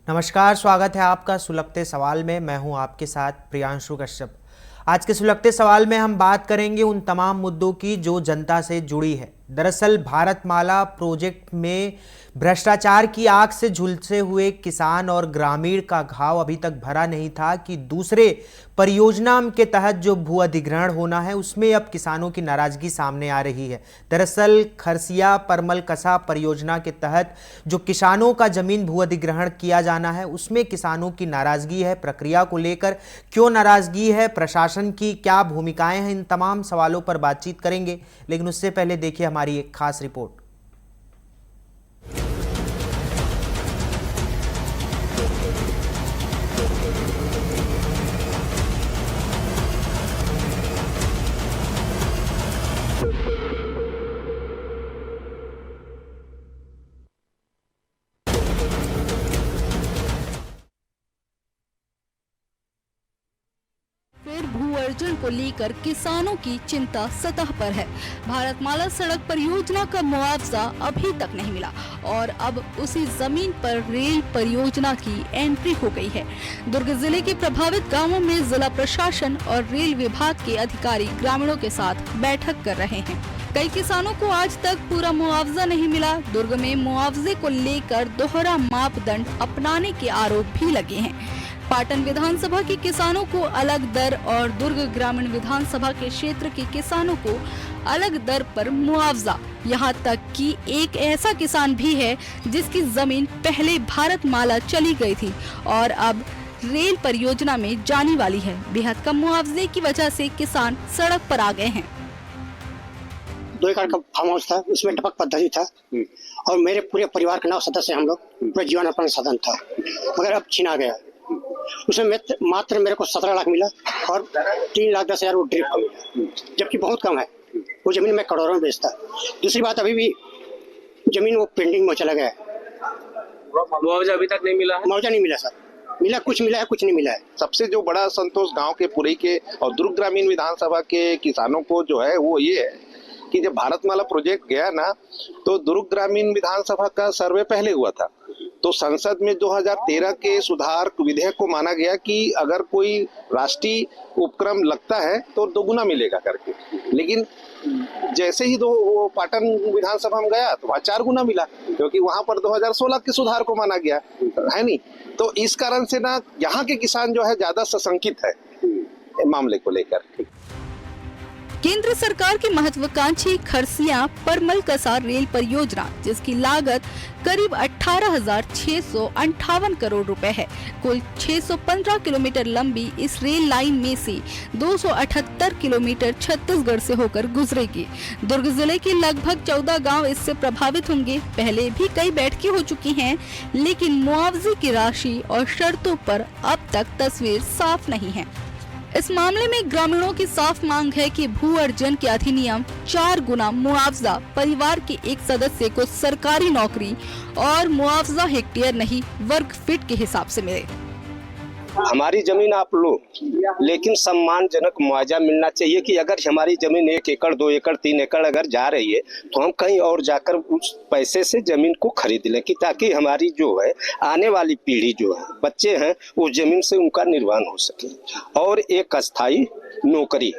नमस्कार, स्वागत है आपका सुलगते सवाल में। मैं हूं आपके साथ प्रियांशु कश्यप। आज के सुलगते सवाल में हम बात करेंगे उन तमाम मुद्दों की जो जनता से जुड़ी है। दरअसल भारतमाला प्रोजेक्ट में भ्रष्टाचार की आग से झुलसे हुए किसान और ग्रामीण का घाव अभी तक भरा नहीं था कि दूसरे परियोजना के तहत जो भू अधिग्रहण होना है उसमें अब किसानों की नाराजगी सामने आ रही है। दरअसल खरसिया परमल कसा परियोजना के तहत जो किसानों का जमीन भू अधिग्रहण किया जाना है उसमें किसानों की नाराजगी है। प्रक्रिया को लेकर क्यों नाराजगी है, प्रशासन की क्या भूमिकाएं हैं, इन तमाम सवालों पर बातचीत करेंगे। लेकिन उससे पहले देखिए हमारी एक खास रिपोर्ट। फिर भू अर्जन को लेकर किसानों की चिंता सतह पर है। भारतमाला सड़क परियोजना का मुआवजा अभी तक नहीं मिला और अब उसी जमीन पर रेल परियोजना की एंट्री हो गई है। दुर्ग जिले के प्रभावित गांवों में जिला प्रशासन और रेल विभाग के अधिकारी ग्रामीणों के साथ बैठक कर रहे हैं। कई किसानों को आज तक पूरा मुआवजा नहीं मिला। दुर्ग में मुआवजे को लेकर दोहरा मापदंड अपनाने के आरोप भी लगे हैं। पाटन विधानसभा के किसानों को अलग दर और दुर्ग ग्रामीण विधानसभा के क्षेत्र के किसानों को अलग दर पर मुआवजा। यहाँ तक कि एक ऐसा किसान भी है जिसकी जमीन पहले भारतमाला चली गई थी और अब रेल परियोजना में जाने वाली है। बेहद कम मुआवजे की वजह से किसान सड़क पर आ गए हैं। 2 एकड़ का फार्म हाउस था, उसमें टपक पद्धति था और मेरे पूरे परिवार के 9 सदस्य हम लोग पूरा जीवन यापन साधन था, मगर अब छीना गया। उसमें मात्र मेरे को 17 लाख मिला और 3,10,000 वो ड्रिप मिला, जबकि बहुत कम है। वो जमीन मैं करोड़ों में बेचता। दूसरी बात, अभी भी जमीन वो पेंडिंग में चला गया है। मुआवजा अभी तक नहीं मिला है? मुआवजा नहीं मिला सर। मिला कुछ मिला है, कुछ नहीं मिला है। सबसे जो बड़ा संतोष गांव के पुरी के और दुर्ग ग्रामीण विधानसभा के किसानों को जो है वो ये है कि जब भारतमाला प्रोजेक्ट गया ना तो दुर्ग ग्रामीण विधानसभा का सर्वे पहले हुआ था। तो संसद में 2013 के सुधार विधेयक को माना गया कि अगर कोई राष्ट्रीय उपक्रम लगता है तो 2 गुना मिलेगा करके। लेकिन जैसे ही वो पाटन विधानसभा में गया तो वहाँ 4 गुना मिला, क्योंकि वहां पर 2016 के सुधार को माना गया है नहीं। तो इस कारण से ना यहाँ के किसान जो है ज्यादा सशंकित है मामले को लेकर। केंद्र सरकार की महत्वाकांक्षी खरसिया परमल कसा रेल परियोजना, जिसकी लागत करीब 18,658 करोड़ रुपए है, कुल 615 किलोमीटर लंबी इस रेल लाइन में से 278 किलोमीटर छत्तीसगढ़ से होकर गुजरेगी। दुर्ग जिले के लगभग 14 गांव इससे प्रभावित होंगे। पहले भी कई बैठकें हो चुकी हैं, लेकिन मुआवजे की राशि और शर्तों पर अब तक तस्वीर साफ नहीं है। इस मामले में ग्रामीणों की साफ मांग है कि भू अर्जन के अधिनियम 4 गुना मुआवजा परिवार के एक सदस्य को सरकारी नौकरी और मुआवजा हेक्टेयर नहीं वर्ग फीट के हिसाब से मिले। हमारी जमीन आप लो, लेकिन सम्मानजनक मुआवजा मिलना चाहिए कि अगर हमारी जमीन 1 एकड़ 2 एकड़ 3 एकड़ अगर जा रही है तो हम कहीं और जाकर उस पैसे से जमीन को खरीद लें, कि ताकि हमारी जो है आने वाली पीढ़ी जो है बच्चे हैं उस जमीन से उनका निर्वाह हो सके और एक अस्थायी नौकरी,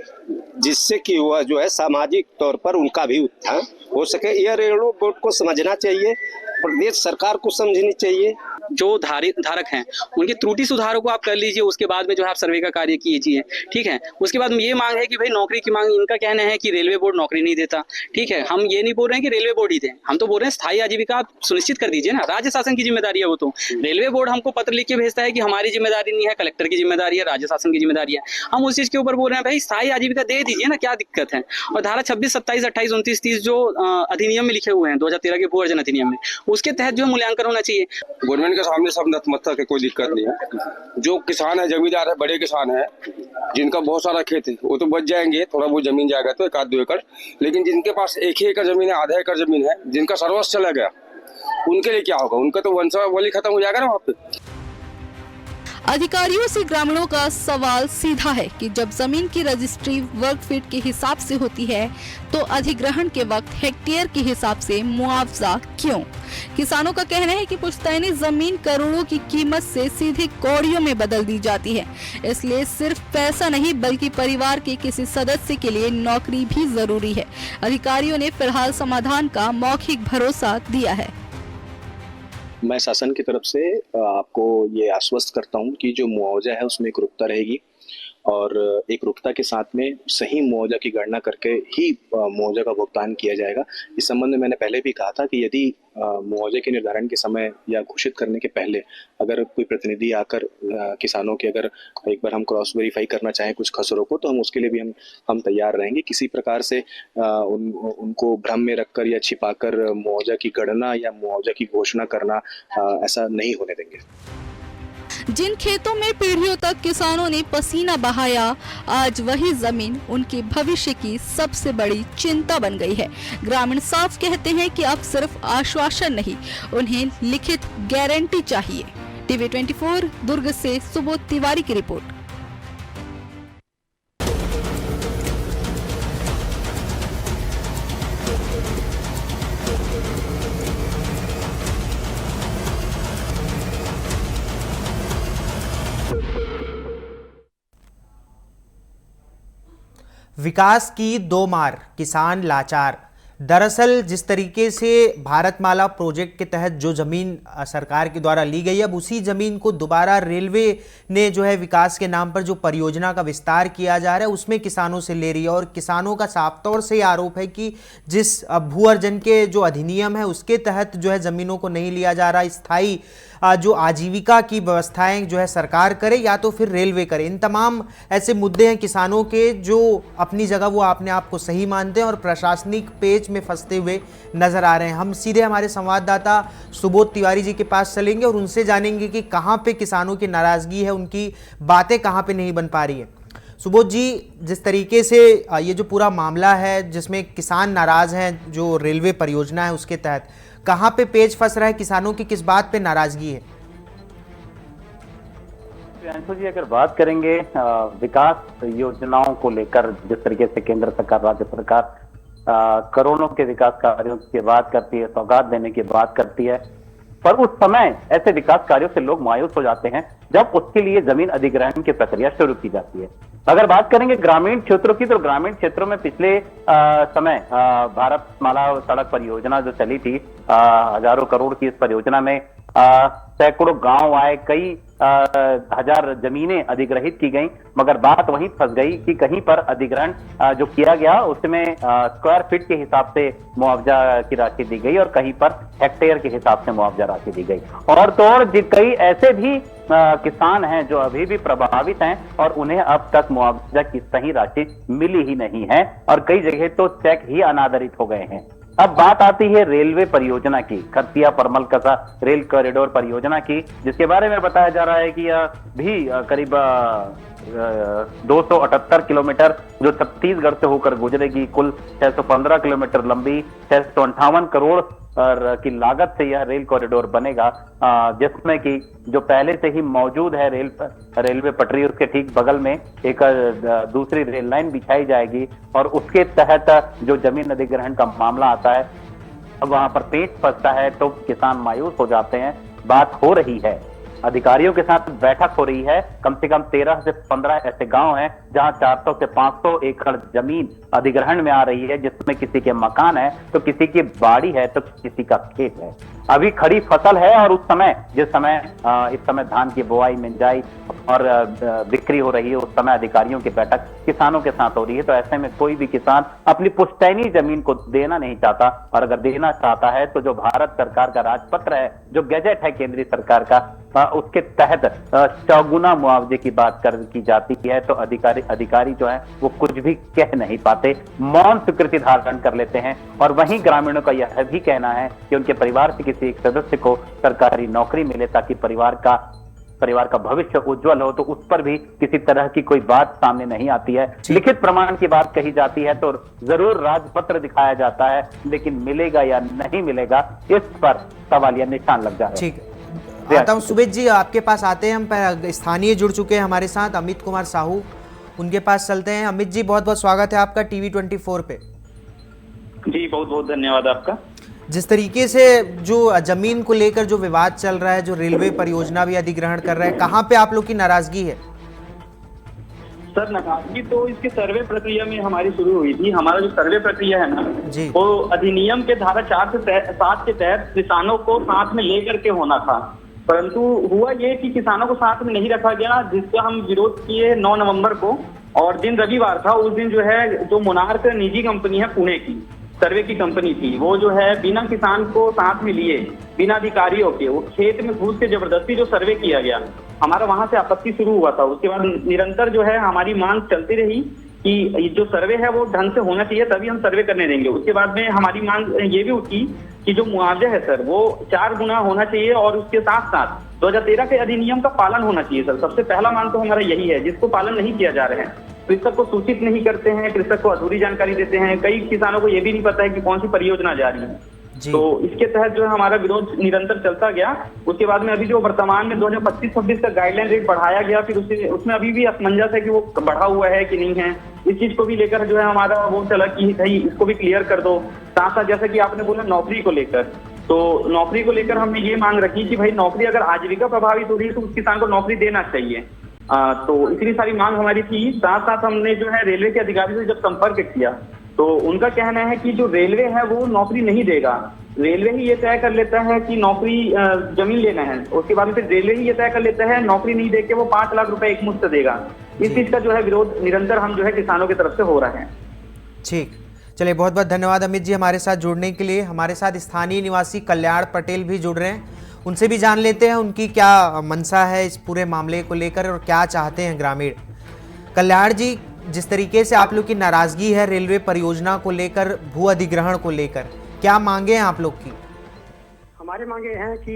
जिससे कि वह जो है सामाजिक तौर पर उनका भी उत्थान हो सके। यह रेलवे बोर्ड को समझना चाहिए, प्रदेश सरकार को समझनी चाहिए। जो धारक हैं उनकी त्रुटि सुधारों को आप कर लीजिए, उसके बाद में जो है आप सर्वे का कार्य कीजिए, ठीक है। उसके बाद में ये मांग है कि भाई नौकरी की मांग, इनका कहना है कि रेलवे बोर्ड नौकरी नहीं देता, ठीक है। हम ये नहीं बोल रहे हैं कि रेलवे बोर्ड ही दे, हम तो बोल रहे हैं स्थायी आजीविका आप सुनिश्चित कर दीजिए ना। राज्य शासन की जिम्मेदारी है वो तो। रेलवे बोर्ड हमको पत्र लिख के भेजता है कि हमारी जिम्मेदारी नहीं है, कलेक्टर की जिम्मेदारी है, राज्य शासन की जिम्मेदारी है। हम उस चीज के ऊपर बोल रहे हैं भाई स्थायी आजीविका दे दीजिए ना, क्या दिक्कत है। और धारा 26, 27, 28, 29, 30 जो अधिनियम में लिखे हुए हैं 2013 के भू अर्जन अधिनियम में, उसके तहत जो मूल्यांकन होना चाहिए। गवर्नमेंट के सामने सब नतमस्तक है, कोई दिक्कत नहीं है। जो किसान है, जमींदार है, बड़े किसान है, जिनका बहुत सारा खेत है वो तो बच जाएंगे, थोड़ा बहुत जमीन जाएगा तो 1-2 एकड़। लेकिन जिनके पास 1 ही एकड़ जमीन है, आधा एकड़ जमीन है, जिनका सर्वस्व चला गया, उनके लिए क्या होगा? उनका तो वंशावली खत्म हो जाएगा ना वहाँ पे। अधिकारियों से ग्रामीणों का सवाल सीधा है कि जब जमीन की रजिस्ट्री वर्ग फीट के हिसाब से होती है तो अधिग्रहण के वक्त हेक्टेयर के हिसाब से मुआवजा क्यों? किसानों का कहना है कि पुश्तैनी जमीन करोड़ों की कीमत से सीधे कौड़ियों में बदल दी जाती है, इसलिए सिर्फ पैसा नहीं बल्कि परिवार के किसी सदस्य के लिए नौकरी भी जरूरी है। अधिकारियों ने फिलहाल समाधान का मौखिक भरोसा दिया है। मैं शासन की तरफ से आपको ये आश्वस्त करता हूँ कि जो मुआवजा है उसमें एकरूपता रहेगी और एकरूपता के साथ में सही मुआवजा की गणना करके ही मुआवजा का भुगतान किया जाएगा। इस संबंध में मैंने पहले भी कहा था कि यदि मुआवजे के निर्धारण के समय या घोषित करने के पहले अगर कोई प्रतिनिधि आकर किसानों के अगर एक बार हम क्रॉस वेरीफाई करना चाहें कुछ खसरों को, तो हम उसके लिए भी हम तैयार रहेंगे। किसी प्रकार से उनको भ्रम में रखकर या छिपाकर मुआवजा की गणना या मुआवजा की घोषणा करना ऐसा नहीं होने देंगे। जिन खेतों में पीढ़ियों तक किसानों ने पसीना बहाया, आज वही जमीन उनके भविष्य की सबसे बड़ी चिंता बन गई है। ग्रामीण साफ कहते हैं कि अब सिर्फ आश्वासन नहीं, उन्हें लिखित गारंटी चाहिए। टीवी 24 दुर्ग से सुबोध तिवारी की रिपोर्ट। विकास की दो मार, किसान लाचार। दरअसल जिस तरीके से भारतमाला प्रोजेक्ट के तहत जो ज़मीन सरकार के द्वारा ली गई, अब उसी ज़मीन को दोबारा रेलवे ने जो है विकास के नाम पर जो परियोजना का विस्तार किया जा रहा है उसमें किसानों से ले रही है। और किसानों का साफ तौर से आरोप है कि जिस भू अर्जन के जो अधिनियम है उसके तहत जो है ज़मीनों को नहीं लिया जा रहा, स्थायी जो आजीविका की व्यवस्थाएं जो है सरकार करे या तो फिर रेलवे करे। इन तमाम ऐसे मुद्दे हैं किसानों के जो अपनी जगह वो अपने आप को सही मानते हैं और प्रशासनिक पेच में फंसते हुए नजर आ रहे हैं। हम सीधे हमारे संवाददाता सुबोध तिवारी जी के पास चलेंगे और उनसे जानेंगे कि कहां पे किसानों की नाराजगी है, उनकी बातें कहां पे नहीं बन पा रही है। सुबोध जी, जिस तरीके से ये जो पूरा मामला है जिसमें किसान नाराज हैं जो रेलवे परियोजना है उसके तहत, कहां पे पेच फंस रहा है, किसानों की किस बात पे नाराजगी है? प्रियांशु जी, अगर बात करेंगे विकास योजनाओं को लेकर, जिस तरीके से केंद्र सरकार, राज्य सरकार करोड़ों के विकास कार्यों की बात करती है, सौगात देने की बात करती है, पर उस समय ऐसे विकास कार्यों से लोग मायूस हो जाते हैं जब उसके लिए जमीन अधिग्रहण की प्रक्रिया शुरू की जाती है। अगर बात करेंगे ग्रामीण क्षेत्रों की, तो ग्रामीण क्षेत्रों में पिछले समय भारतमाला सड़क परियोजना जो चली थी, हजारों करोड़ की इस परियोजना में सैकड़ों गांव आए, कई हजार जमीनें अधिग्रहित की गई, मगर बात वहीं फंस गई कि कहीं पर अधिग्रहण जो किया गया उसमें स्क्वायर फीट के हिसाब से मुआवजा की राशि दी गई और कहीं पर हेक्टेयर के हिसाब से मुआवजा राशि दी गई। और तो और कई ऐसे भी किसान हैं जो अभी भी प्रभावित हैं और उन्हें अब तक मुआवजा की सही राशि मिली ही नहीं है और कई जगह तो चेक ही अनादरित हो गए हैं। अब बात आती है रेलवे परियोजना की, खरसिया परमल कसा रेल कॉरिडोर परियोजना की, जिसके बारे में बताया जा रहा है कि यह भी करीब 278 किलोमीटर जो छत्तीसगढ़ से होकर गुजरेगी, कुल 615 किलोमीटर लंबी, 658 करोड़ की लागत से यह रेल कॉरिडोर बनेगा, जिसमें कि जो पहले से ही मौजूद है रेलवे पटरी, उसके ठीक बगल में एक दूसरी रेल लाइन बिछाई जाएगी और उसके तहत जो जमीन अधिग्रहण का मामला आता है वहां पर पेच फंसता है तो किसान मायूस हो जाते हैं। बात हो रही है, अधिकारियों के साथ बैठक हो रही है, कम से कम 13 से 15 ऐसे गांव हैं जहां 400 से 500 एकड़ जमीन अधिग्रहण में आ रही है, जिसमें किसी के मकान है तो किसी की बाड़ी है तो किसी का खेत है। अभी खड़ी फसल है और उस समय इस समय धान की बुआई, मिंजाई और बिक्री हो रही है, उस समय अधिकारियों की बैठक किसानों के साथ हो रही है। तो ऐसे में कोई भी किसान अपनी पुश्तैनी जमीन को देना नहीं चाहता, और अगर देना चाहता है तो जो भारत सरकार का राजपत्र है, जो गैजेट है केंद्रीय सरकार का, उसके तहत चौगुना मुआवजे की बात की जाती है। तो अधिकारी जो है वो कुछ भी कह नहीं पाते, मौन स्वीकृति धारण कर लेते हैं। और वहीं ग्रामीणों का यह भी कहना है कि उनके परिवार से किसी एक सदस्य को सरकारी नौकरी मिले ताकि परिवार का भविष्य उज्जवल हो, तो उस पर भी किसी तरह की कोई बात सामने नहीं आती है। लिखित प्रमाण की बात कही जाती है तो जरूर राजपत्र दिखाया जाता है, लेकिन मिलेगा या नहीं मिलेगा इस पर सवालिया निशान लग जा रहा है। ठीक, आता हूँ सुबेश जी, आपके पास आते हैं हम। स्थानीय जुड़ चुके हैं हमारे साथ, अमित कुमार साहू, उनके पास चलते हैं। अमित जी, बहुत बहुत स्वागत है आपका टीवी 24 पे। जी बहुत बहुत धन्यवाद आपका। जिस तरीके से जो जमीन को लेकर जो विवाद चल रहा है, जो रेलवे परियोजना भी अधिग्रहण कर रहा है, कहाँ पे आप लोग की नाराजगी है? सर नाराजगी तो इसके सर्वे प्रक्रिया में हमारी शुरू हुई थी। हमारा जो सर्वे प्रक्रिया है ना जी, वो अधिनियम के धारा 4 से 7 के तहत किसानों को साथ में लेकर के होना था, परंतु हुआ ये कि किसानों को साथ में नहीं रखा गया, जिसका हम विरोध किए 9 नवंबर को। और दिन रविवार था। उस दिन जो है जो मोनार्क निजी कंपनी है पुणे की, सर्वे की कंपनी थी, वो जो है बिना किसान को साथ में लिए, बिना अधिकारियों के, वो खेत में घुस के जबरदस्ती जो सर्वे किया गया, हमारा वहां से आपत्ति शुरू हुआ था। उसके बाद निरंतर जो है हमारी मांग चलती रही कि जो सर्वे है वो ढंग से होना चाहिए, तभी हम सर्वे करने देंगे। उसके बाद में हमारी मांग ये भी उठी कि जो मुआवजा है सर वो 4 गुना होना चाहिए, और उसके साथ साथ 2013 के अधिनियम का पालन होना चाहिए सर। सबसे पहला मांग तो हमारा यही है, जिसको पालन नहीं किया जा रहा है। कृषक को सूचित नहीं करते हैं, कृषक को अधूरी जानकारी देते हैं, कई किसानों को ये भी नहीं पता है कि कौन सी परियोजना जा रही है। तो इसके तहत जो है हमारा विरोध निरंतर चलता गया। उसके बाद में अभी जो वर्तमान में 2025-26 का गाइडलाइन रेट बढ़ाया गया, फिर उसमें अभी भी असमंजस है कि वो बढ़ा हुआ है कि नहीं है। इस चीज को भी लेकर जो है हमारा वो चला कि भाई इसको भी क्लियर कर दो। साथ साथ जैसे कि आपने बोला नौकरी को लेकर, तो नौकरी को लेकर हमने ये मांग रखी कि भाई नौकरी अगर आजीविका प्रभावित हो रही है तो उस किसान को नौकरी देना चाहिए। तो इतनी सारी मांग हमारी थी। साथ साथ हमने जो है रेलवे के अधिकारी से जब संपर्क किया तो उनका कहना है कि जो रेलवे है वो नौकरी नहीं देगा, रेलवे ही ये तय कर लेता है कि नौकरी जमीन लेना है, उसके बाद फिर रेलवे ही ये तय कर लेता है नौकरी नहीं देके वो 5 लाख रुपए एक मुश्त देगा। इस चीज का जो है विरोध निरंतर हम जो है किसानों की तरफ से हो रहा है। ठीक, चलिए बहुत बहुत धन्यवाद अमित जी हमारे साथ जुड़ने के लिए। हमारे साथ स्थानीय निवासी कल्याण पटेल भी जुड़ रहे हैं, उनसे भी जान लेते हैं उनकी क्या मंशा है इस पूरे मामले को लेकर और क्या चाहते हैं ग्रामीण। कल्याण जी, जिस तरीके से आप लोग की नाराजगी है रेलवे परियोजना को लेकर, भू अधिग्रहण को लेकर, क्या मांगे हैं आप लोग की? हमारे मांगे हैं कि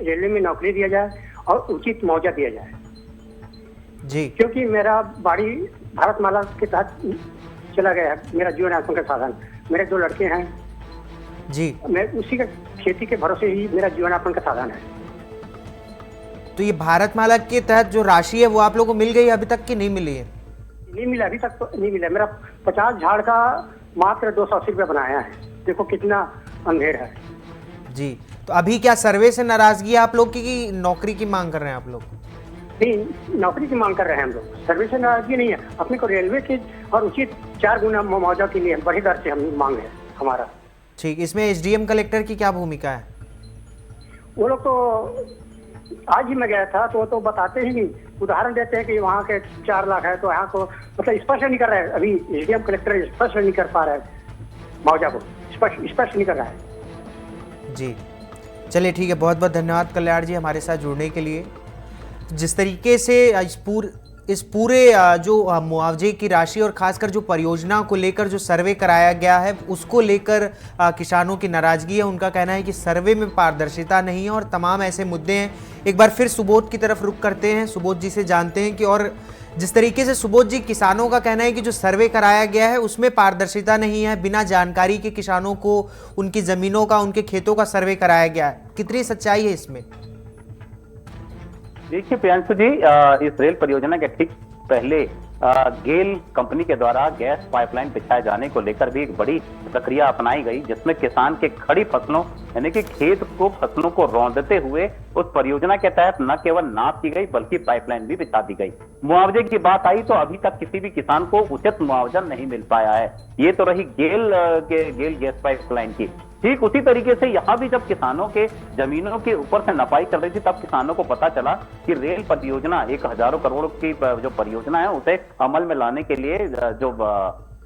रेलवे में नौकरी दिया जाए और उचित मुआवजा दिया जाए जी, क्योंकि मेरा बाड़ी भारतमाला के तहत चला गया है, मेरा जीवन यापन का साधन। मेरे 2 लड़के हैं जी, मैं उसी का खेती के भरोसे ही मेरा जीवन यापन का साधन है। तो ये भारतमाला के तहत जो राशि है वो आप लोगों को मिल गई अभी तक कि नहीं मिली है? नहीं मिला, अभी तक तो नहीं मिला। मेरा 50 झाड़ का मात्र 280 रुपये बनाया है, देखो कितना अंधेर है जी। तो अभी क्या सर्वे से नाराजगी है आप लोग की कि नौकरी की मांग कर रहे हैं आप लोग? नहीं, नौकरी की मांग कर रहे हैं हम लोग, सर्वे से नाराजगी नहीं है। अपने को रेलवे के और उचित 4 गुना मुआवजा के लिए बड़ी दर से हम मांग है हमारा। ठीक, इसमें एसडीएम कलेक्टर की क्या भूमिका है? वो लोग तो आज ही मैं गया था तो वो तो बताते ही नहीं, उदाहरण देते हैं कि वहाँ के 4 लाख है, तो यहाँ को मतलब स्पष्ट नहीं कर रहा है। अभी एसडीएम कलेक्टर स्पष्ट नहीं कर पा रहा है, मुआवजा को स्पष्ट नहीं कर रहा है जी। चलिए ठीक है, बहुत बहुत धन्यवाद कल्याण जी हमारे साथ जुड़ने के लिए। जिस तरीके से इस पूरे जो मुआवजे की राशि और खासकर जो परियोजना को लेकर जो सर्वे कराया गया है उसको लेकर किसानों की नाराजगी है। उनका कहना है कि सर्वे में पारदर्शिता नहीं है और तमाम ऐसे मुद्दे हैं। एक बार फिर सुबोध की तरफ रुख करते हैं, सुबोध जी से जानते हैं कि और जिस तरीके से सुबोध जी किसानों का कहना है कि जो सर्वे कराया गया है उसमें पारदर्शिता नहीं है, बिना जानकारी के किसानों को उनकी ज़मीनों का, उनके खेतों का सर्वे कराया गया है, कितनी सच्चाई है इसमें? देखिए प्रियांशु जी, इस रेल परियोजना के ठीक पहले गेल कंपनी के द्वारा गैस पाइपलाइन बिछाए जाने को लेकर भी एक बड़ी प्रक्रिया अपनाई गई, जिसमें किसान के खड़ी फसलों यानी कि खेत को, फसलों को रौंदते हुए उस परियोजना के तहत न केवल नाप की गई बल्कि पाइपलाइन भी बिछा दी गई। मुआवजे की बात आई तो अभी तक किसी भी किसान को उचित मुआवजा नहीं मिल पाया है। ये तो रही गेल गैस पाइपलाइन की। ठीक उसी तरीके से यहाँ भी जब किसानों के जमीनों के ऊपर से नपाई चल रही थी तब किसानों को पता चला कि रेल परियोजना, एक हजारों करोड़ की जो परियोजना है उसे अमल में लाने के लिए जो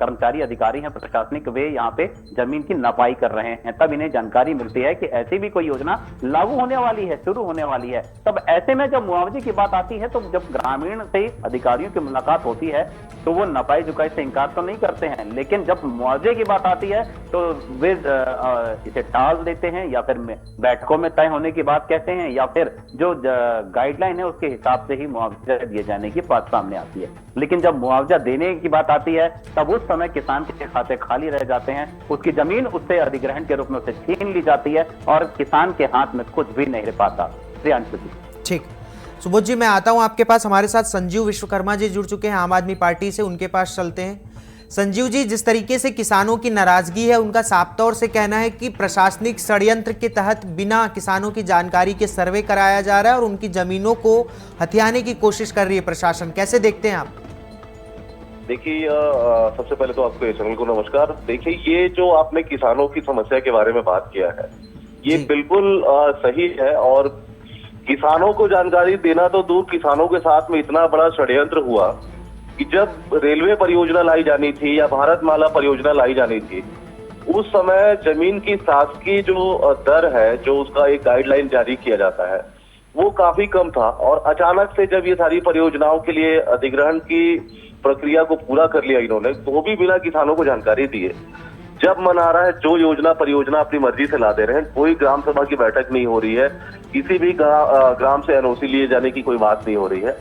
कर्मचारी अधिकारी हैं प्रशासनिक, वे यहाँ पे जमीन की नपाई कर रहे हैं। तब इन्हें जानकारी मिलती है कि ऐसी भी कोई योजना लागू होने वाली है, शुरू होने वाली है। तब ऐसे में जब मुआवजे की बात आती है तो जब ग्रामीण से अधिकारियों की मुलाकात होती है तो वो नपाई जुकाई से इनकार तो नहीं करते हैं, लेकिन जब मुआवजे की बात आती है तो वे इसे टाल देते हैं या फिर बैठकों में तय होने की बात कहते हैं या फिर जो गाइडलाइन है उसके हिसाब से ही मुआवजा दिए जाने की बात सामने आती है। लेकिन जब मुआवजा देने की बात आती है तब उस समय किसान के खाते खाली रह जाते हैं, उसकी जमीन उससे अधिग्रहण के रूप में उसे छीन ली जाती है और किसान के हाथ में कुछ भी नहीं रह पाता। प्रियांशु जी। ठीक, सुबोध जी मैं आता हूं आपके पास। हमारे साथ संजीव विश्वकर्मा जी जुड़ चुके हैं आम आदमी पार्टी से, उनके पास चलते हैं। संजीव जी, जिस तरीके से किसानों की नाराजगी है, उनका साफ तौर से कहना है कि प्रशासनिक षड्यंत्र के तहत बिना किसानों की जानकारी के सर्वे कराया जा रहा है और उनकी जमीनों को हथियाने की कोशिश कर रही है प्रशासन। कैसे देखते हैं आप? देखिए, सबसे पहले तो आपको चैनल को नमस्कार। देखिए, ये जो आपने किसानों की समस्या के बारे में बात किया है, ये बिल्कुल सही है। और किसानों को जानकारी देना तो दूर, किसानों के साथ में इतना बड़ा षड्यंत्र हुआ कि जब रेलवे परियोजना लाई जानी थी या भारतमाला परियोजना लाई जानी थी, उस समय जमीन की शासकीय जो दर है, जो उसका एक गाइडलाइन जारी किया जाता है, वो काफी कम था। और अचानक से जब ये सारी परियोजनाओं के लिए अधिग्रहण की प्रक्रिया को पूरा कर लिया इन्होंने, तो भी बिना किसानों को जानकारी दिए, जब मन आ रहा है जो योजना परियोजना अपनी मर्जी से ला दे रहे हैं, कोई ग्राम सभा की बैठक नहीं हो रही है, किसी भी ग्राम से एनओसी लिए जाने की कोई बात नहीं हो रही है।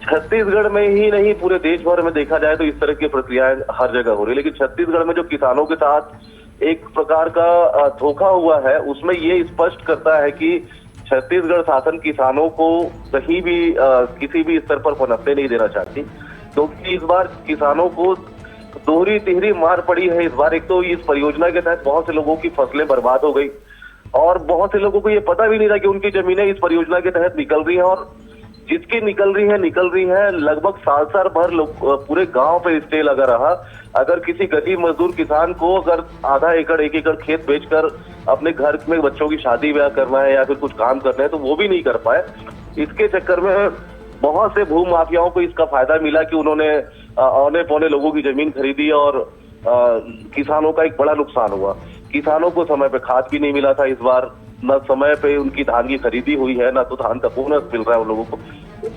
छत्तीसगढ़ में ही नहीं, पूरे देश भर में देखा जाए तो इस तरह की प्रक्रियाएं हर जगह हो रही है। लेकिन छत्तीसगढ़ में जो किसानों के साथ एक प्रकार का धोखा हुआ है, उसमें ये स्पष्ट करता है कि छत्तीसगढ़ शासन किसानों को कहीं भी किसी भी स्तर पर पनपने नहीं देना चाहती, क्योंकि इस बार किसानों को दोहरी तिहरी मार पड़ी है। इस बार एक तो इस परियोजना के तहत बहुत से लोगों की फसलें बर्बाद हो गई और बहुत से लोगों को ये पता भी नहीं था कि उनकी जमीनें इस परियोजना के तहत निकल रही हैं, और जिसकी निकल रही है लगभग साल भर पूरे गांव पे स्टे लगा रहा। अगर किसी गरीब मजदूर किसान को अगर आधा एकड़ एक एकड़ खेत बेचकर अपने घर में बच्चों की शादी ब्याह करना है या फिर कुछ काम करना है, तो वो भी नहीं कर पाए। इसके चक्कर में बहुत से भू माफियाओं को इसका फायदा मिला कि उन्होंने औने पौने लोगों की जमीन खरीदी और किसानों का एक बड़ा नुकसान हुआ। किसानों को समय पे खाद भी नहीं मिला था इस बार, न समय पे उनकी धान की खरीदी हुई है, न तो धान का बोनस मिल रहा है उन लोगों को।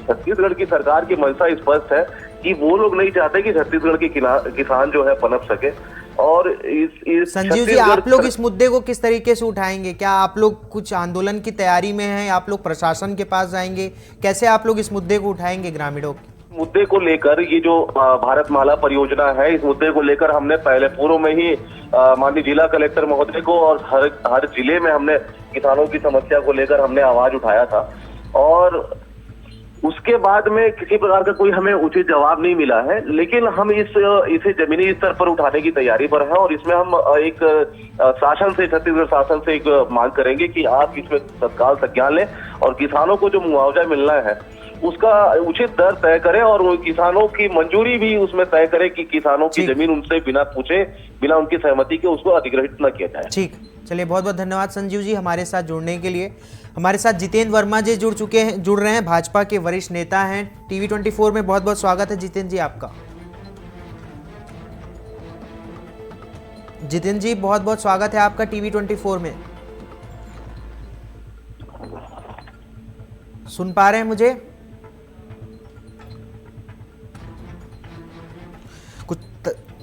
छत्तीसगढ़ की सरकार की मंशा स्पष्ट है कि वो लोग नहीं चाहते कि छत्तीसगढ़ के किसान जो है पनप सके। और इस संजीव जी, आप लोग इस मुद्दे को किस तरीके से उठाएंगे? क्या आप लोग कुछ आंदोलन की तैयारी में हैं? आप लोग प्रशासन के पास जाएंगे? कैसे आप लोग इस मुद्दे को उठाएंगे ग्रामीणों के? मुद्दे को लेकर, ये जो भारतमाला परियोजना है, इस मुद्दे को लेकर हमने पहले पूर्व में ही माननीय जिला कलेक्टर महोदय को और हर जिले में हमने किसानों की समस्या को लेकर हमने आवाज उठाया था। और उसके बाद में किसी प्रकार का कोई हमें उचित जवाब नहीं मिला है। लेकिन हम इसे जमीनी स्तर पर उठाने की तैयारी पर हैं और इसमें हम एक शासन से, छत्तीसगढ़ शासन से एक मांग करेंगे कि आप इसमें तत्काल संज्ञान लें और किसानों को जो मुआवजा मिलना है उसका उचित दर तय करें और किसानों की मंजूरी भी उसमें तय करें कि किसानों की जमीन उनसे बिना पूछे, बिना उनकी सहमति के उसको अधिग्रहित न किया जाए। ठीक, चलिए, बहुत बहुत धन्यवाद संजीव जी हमारे साथ जुड़ने के लिए। हमारे साथ जितेंद्र वर्मा जी जुड़ रहे हैं, भाजपा के वरिष्ठ नेता हैं। टीवी 24 में बहुत बहुत स्वागत है जितेंद्र जी आपका। जितेंद्र जी, बहुत बहुत स्वागत है आपका टीवी 24 में। सुन पा रहे हैं मुझे?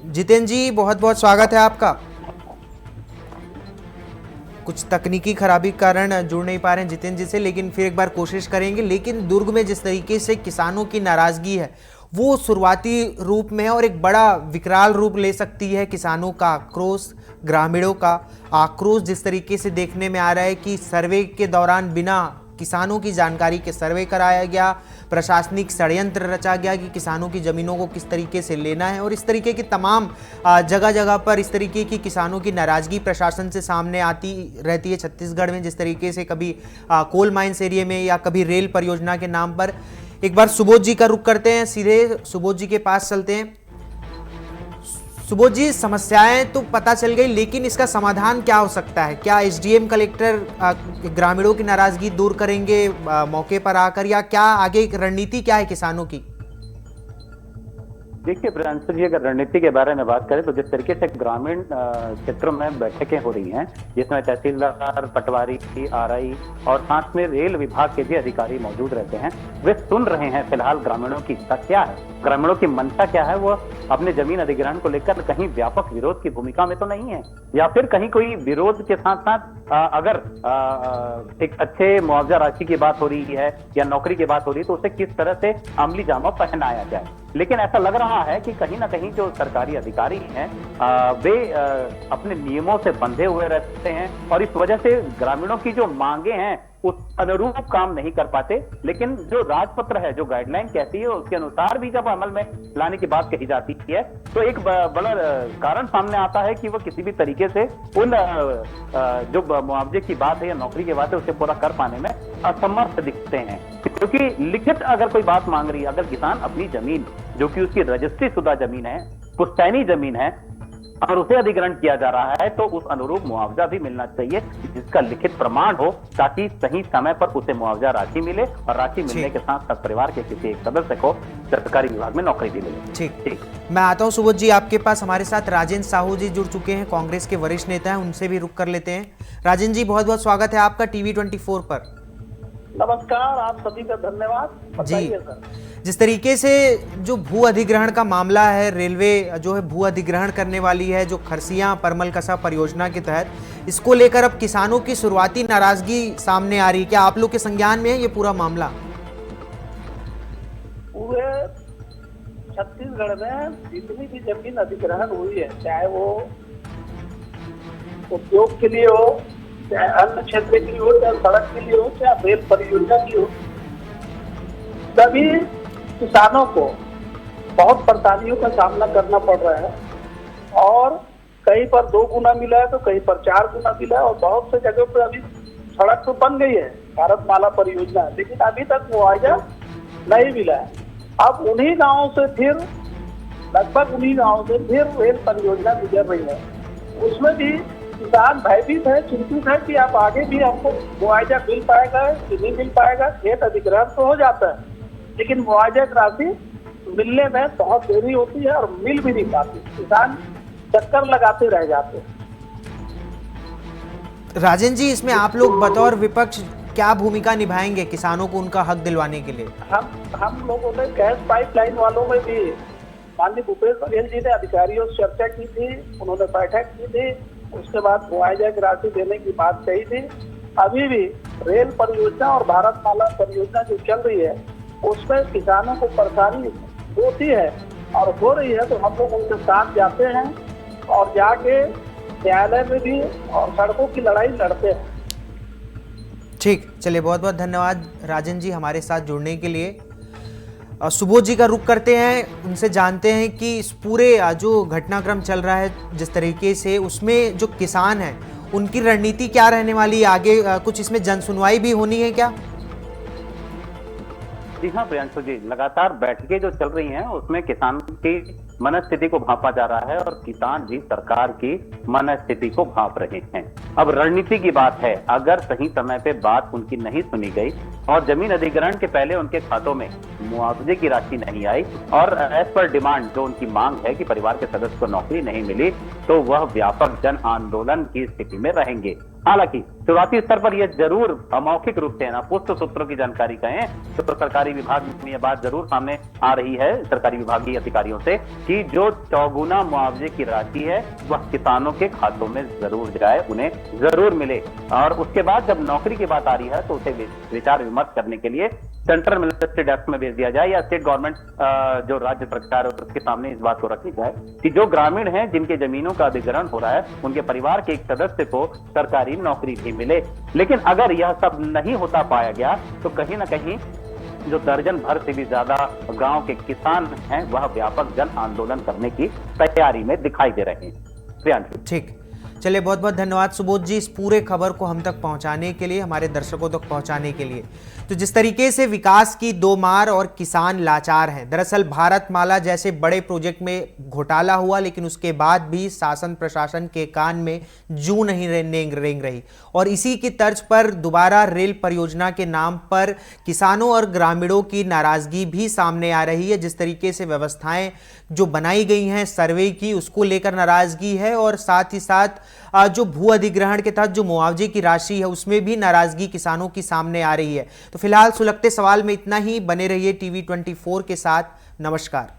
जितेंद्र जी, बहुत बहुत स्वागत है आपका। कुछ तकनीकी खराबी के कारण जुड़ नहीं पा रहे हैं जितेंद्र जी से, लेकिन फिर एक बार कोशिश करेंगे। लेकिन दुर्ग में जिस तरीके से किसानों की नाराजगी है वो शुरुआती रूप में है और एक बड़ा विकराल रूप ले सकती है। किसानों का आक्रोश, ग्रामीणों का आक्रोश जिस तरीके से देखने में आ रहा है कि सर्वे के दौरान बिना किसानों की जानकारी के सर्वे कराया गया, प्रशासनिक षड्यंत्र रचा गया कि किसानों की ज़मीनों को किस तरीके से लेना है, और इस तरीके की तमाम जगह जगह पर इस तरीके की किसानों की नाराज़गी प्रशासन से सामने आती रहती है छत्तीसगढ़ में। जिस तरीके से कभी कोल माइंस एरिया में या कभी रेल परियोजना के नाम पर। एक बार सुबोध जी का रुख करते हैं, सीधे सुबोध जी के पास चलते हैं। सुबोध जी, समस्याएं तो पता चल गई, लेकिन इसका समाधान क्या हो सकता है? क्या एसडीएम कलेक्टर ग्रामीणों की नाराजगी दूर करेंगे मौके पर आकर, या क्या आगे रणनीति क्या है किसानों की? देखिए प्रियांशु जी, अगर रणनीति के बारे में बात करें तो जिस तरीके से ग्रामीण क्षेत्रों में बैठकें हो रही हैं, जिसमें तहसीलदार, पटवारी, आरआई और साथ में रेल विभाग के भी अधिकारी मौजूद रहते हैं, वे सुन रहे हैं फिलहाल ग्रामीणों की इच्छा क्या है, ग्रामीणों की मंशा क्या है। वो अपने जमीन अधिग्रहण को लेकर कहीं व्यापक विरोध की भूमिका में तो नहीं है, या फिर कहीं कोई विरोध के साथ साथ अगर एक अच्छे मुआवजा राशि की बात हो रही है या नौकरी की बात हो रही है तो उसे किस तरह से अमली जामा पहनाया जाए। लेकिन ऐसा लग रहा है कि कहीं ना कहीं जो सरकारी अधिकारी हैं वे अपने नियमों से बंधे हुए रहते हैं और इस वजह से ग्रामीणों की जो मांगे हैं उस अनुरूप काम नहीं कर पाते। लेकिन जो राजपत्र है, जो गाइडलाइन कहती है, उसके अनुसार भी जब अमल में लाने की बात कही जाती है तो एक बड़ा कारण सामने आता है कि वो किसी भी तरीके से उन जो मुआवजे की बात है या नौकरी की बात है उसे पूरा कर पाने में असमर्थ दिखते हैं। क्योंकि लिखित अगर कोई बात मांग रही है, अगर किसान अपनी जमीन जो कि उसकी रजिस्ट्री शुदा जमीन है, पुश्तैनी जमीन है, और उसे अधिग्रहण किया जा रहा है तो उस अनुरूप मुआवजा भी मिलना चाहिए जिसका लिखित प्रमाण हो, ताकि सही समय पर उसे मुआवजा राशि मिले और राशि मिलने के साथ साथ परिवार के किसी एक सदस्य को सरकारी विभाग में नौकरी भी मिले। ठीक, मैं आता हूं सुबोध जी आपके पास। हमारे साथ राजेंद्र साहू जी जुड़ चुके हैं, कांग्रेस के वरिष्ठ नेता हैं, उनसे भी रुक कर लेते हैं। राजेंद्र जी, बहुत बहुत स्वागत है आपका टीवी 24 पर। नमस्कार, आप सभी का धन्यवाद जी। जिस तरीके से जो भू अधिग्रहण का मामला है, रेलवे जो है भू अधिग्रहण करने वाली है जो खरसिया परमल कसा परियोजना के तहत, इसको लेकर अब किसानों की शुरुआती नाराजगी सामने आ रही है। क्या आप लोग के संज्ञान में है ये पूरा मामला? पूरे छत्तीसगढ़ में जितनी भी जमीन अधिग्रहण हुई है, चाहे वो उद्योग के लिए हो, चाहे अन्य क्षेत्र के लिए हो, चाहे सड़क के लिए हो, चाहे रेल परियोजना की हो, सभी किसानों को बहुत परेशानियों का सामना करना पड़ रहा है। और कहीं पर 2 गुना मिला है तो कहीं पर 4 गुना मिला है, और बहुत से जगह पर अभी सड़क तो बन गई है, भारतमाला परियोजना, लेकिन अभी तक मुआवजा नहीं मिला है। अब उन्हीं गांवों से फिर लगभग उन्हीं गांवों से फिर रेल परियोजना गुजर रही है। उसमें भी किसान भयभीत है, चिंतित है कि अब आगे भी हमको मुआवजा मिल पाएगा कि नहीं मिल पाएगा। खेत अधिग्रहण तो हो जाता है लेकिन मुआवजा की राशि मिलने में बहुत देरी होती है और मिल भी नहीं पाती, किसान चक्कर लगाते रह जाते हैं। राजेंद्र जी, इसमें आप लोग बतौर विपक्ष क्या भूमिका निभाएंगे किसानों को उनका हक दिलवाने के लिए? हम लोगों ने गैस पाइपलाइन वालों में भी माननीय भूपेश बघेल जी ने अधिकारियों से चर्चा की थी, उन्होंने बैठक की थी, उसके बाद मुआवजा की राशि देने की बात कही थी। अभी भी रेल परियोजना और भारतमाला परियोजना जो चल रही है उसमें किसानों को परेशानी होती है और हो रही है, तो हम लोग उनके साथ जाते हैं और जाके न्यायालय में भी और सड़कों की लड़ाई लड़ते हैं। ठीक, चलिए, बहुत बहुत धन्यवाद राजेंद्र जी हमारे साथ जुड़ने के लिए। सुबोध जी का रुख करते हैं, उनसे जानते हैं कि इस पूरे जो घटनाक्रम चल रहा है जिस तरीके से, उसमें जो किसान हैं उनकी रणनीति क्या रहने वाली है आगे? कुछ इसमें जन सुनवाई भी होनी है क्या? जी हाँ प्रियांशु जी, लगातार बैठकें जो चल रही हैं उसमें किसान की मनस्थिति को भांपा जा रहा है और किसान भी सरकार की मनस्थिति को भांप रहे हैं। अब रणनीति की बात है, अगर सही समय पे बात उनकी नहीं सुनी गई और जमीन अधिग्रहण के पहले उनके खातों में मुआवजे की राशि नहीं आई और एज पर डिमांड जो उनकी मांग है कि परिवार के सदस्य को नौकरी नहीं मिली, तो वह व्यापक जन आंदोलन की स्थिति में रहेंगे। हालांकि शुरुआती स्तर पर यह जरूर अमौखिक रूप से ना पुष्ट सूत्रों की जानकारी कहें तो सरकारी विभाग में यह बात जरूर सामने आ रही है सरकारी विभागीय अधिकारियों से कि जो 4 गुना मुआवजे की राशि है वह किसानों के खातों में जरूर जाए, उन्हें जरूर मिले। और उसके बाद जब नौकरी की बात आ रही है तो उसे विचार विमर्श करने के लिए सेंट्रल मिनिस्ट्री डेस्क में भेज दिया जाए या स्टेट गवर्नमेंट जो राज्य सरकार है उसके सामने इस बात को रखी जाए कि जो ग्रामीण हैं जिनके जमीनों का अधिग्रहण हो रहा है उनके परिवार के एक सदस्य को सरकारी नौकरी भी मिले। लेकिन अगर यह सब नहीं होता पाया गया तो कहीं ना कहीं जो दर्जन भर से भी ज्यादा गांव के किसान हैं वह व्यापक जन आंदोलन करने की तैयारी में दिखाई दे रहे हैं। प्रियांशु, ठीक, चलिए, बहुत बहुत धन्यवाद सुबोध जी इस पूरे खबर को हम तक पहुंचाने के लिए, हमारे दर्शकों तक पहुंचाने के लिए। तो जिस तरीके से विकास की दो मार और किसान लाचार हैं, दरअसल भारतमाला जैसे बड़े प्रोजेक्ट में घोटाला हुआ लेकिन उसके बाद भी शासन प्रशासन के कान में जूं नहीं रेंग रही और इसी की तर्ज पर दोबारा रेल परियोजना के नाम पर किसानों और ग्रामीणों की नाराजगी भी सामने आ रही है। जिस तरीके से व्यवस्थाएं जो बनाई गई हैं सर्वे की, उसको लेकर नाराजगी है और साथ ही साथ जो भू अधिग्रहण के तहत जो मुआवजे की राशि है उसमें भी नाराजगी किसानों की सामने आ रही है। तो फिलहाल सुलगते सवाल में इतना ही। बने रहिए टीवी 24 के साथ। नमस्कार।